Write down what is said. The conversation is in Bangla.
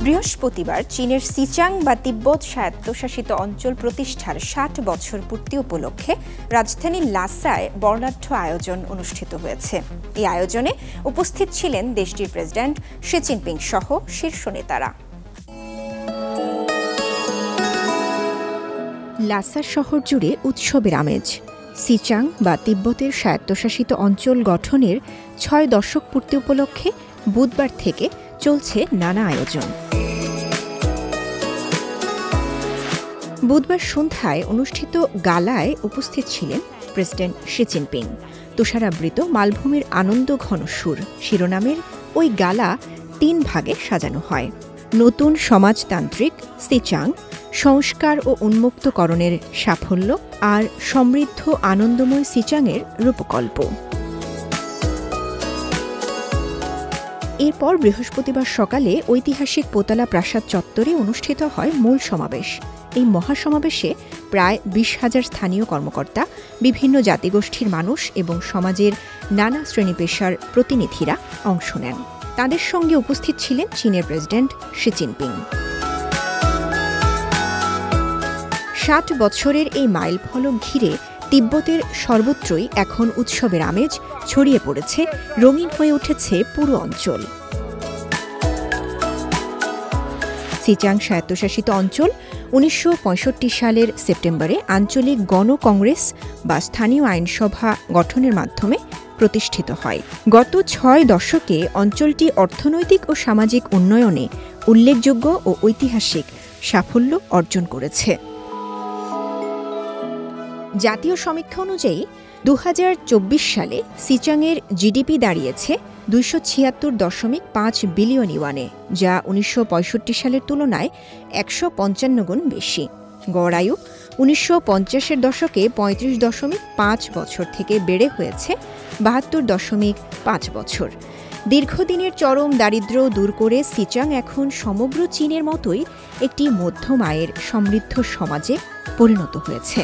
বৃহস্পতিবার চীনের সিচাং বা তিব্বত স্বায়ত্তশাসিত অঞ্চল প্রতিষ্ঠার ৬০ বছর পূর্তি উপলক্ষে রাজধানী লাসায় বর্ণাঢ্য আয়োজন অনুষ্ঠিত হয়েছে। এই আয়োজনে উপস্থিত ছিলেন দেশটির প্রেসিডেন্ট শি জিনপিং সহ শীর্ষ নেতারা। লাসা শহর জুড়ে উৎসবের আমেজ। সিচাং বা তিব্বতের স্বায়ত্তশাসিত অঞ্চল গঠনের ৬ দশক পূর্তি উপলক্ষে বুধবার থেকে চলছে নানা আয়োজন। বুধবার সন্ধ্যায় অনুষ্ঠিত গালায় উপস্থিত ছিলেন প্রেসিডেন্ট শি জিনপিং। তুষারাবৃত মালভূমির আনন্দ ঘন সুর শিরোনামের ওই গালা ৩ ভাগে সাজানো হয়। নতুন সমাজতান্ত্রিক সিচাং, সংস্কার ও উন্মুক্তকরণের সাফল্য আর সমৃদ্ধ আনন্দময় সিচাংয়ের রূপকল্প। এরপর বৃহস্পতিবার সকালে ঐতিহাসিক পোতালা প্রাসাদ চত্বরে অনুষ্ঠিত হয় মূল সমাবেশ। এই মহাসমাবেশে প্রায় ২০,০০০ স্থানীয় কর্মকর্তা, বিভিন্ন জাতিগোষ্ঠীর মানুষ এবং সমাজের নানা শ্রেণী-পেশার প্রতিনিধিরা অংশ নেন। তাদের সঙ্গে উপস্থিত ছিলেন চীনের প্রেসিডেন্ট শি জিনপিং। ৬০ বছরের এই মাইলফলক ঘিরে তিব্বতের সর্বত্রই এখন উৎসবের আমেজ ছড়িয়ে পড়েছে, রঙিন হয়ে উঠেছে পুরো অঞ্চল। সিচাং স্বায়ত্তশাসিত অঞ্চল ১৯৬৫ সালের সেপ্টেম্বরে আঞ্চলিক গণ কংগ্রেস বা স্থানীয় আইনসভা গঠনের মাধ্যমে প্রতিষ্ঠিত হয়। গত ৬ দশকে অঞ্চলটি অর্থনৈতিক ও সামাজিক উন্নয়নে উল্লেখযোগ্য ও ঐতিহাসিক সাফল্য অর্জন করেছে। জাতীয় সমীক্ষা অনুযায়ী ২০২৪ সালে সিচাংয়ের জিডিপি দাঁড়িয়েছে ২৭৬.৫ বিলিয়ন ইউয়ানে, যা ১৯৬৫ সালের তুলনায় ১৫৫ গুণ বেশি। গড় আয়ু ১৯৫০-এর দশকে ৩৫.৫ বছর থেকে বেড়ে হয়েছে ৭২.৫ বছর। দীর্ঘদিনের চরম দারিদ্র্য দূর করে সিচাং এখন সমগ্র চীনের মতোই একটি মধ্যম আয়ের সমৃদ্ধ সমাজে পরিণত হয়েছে।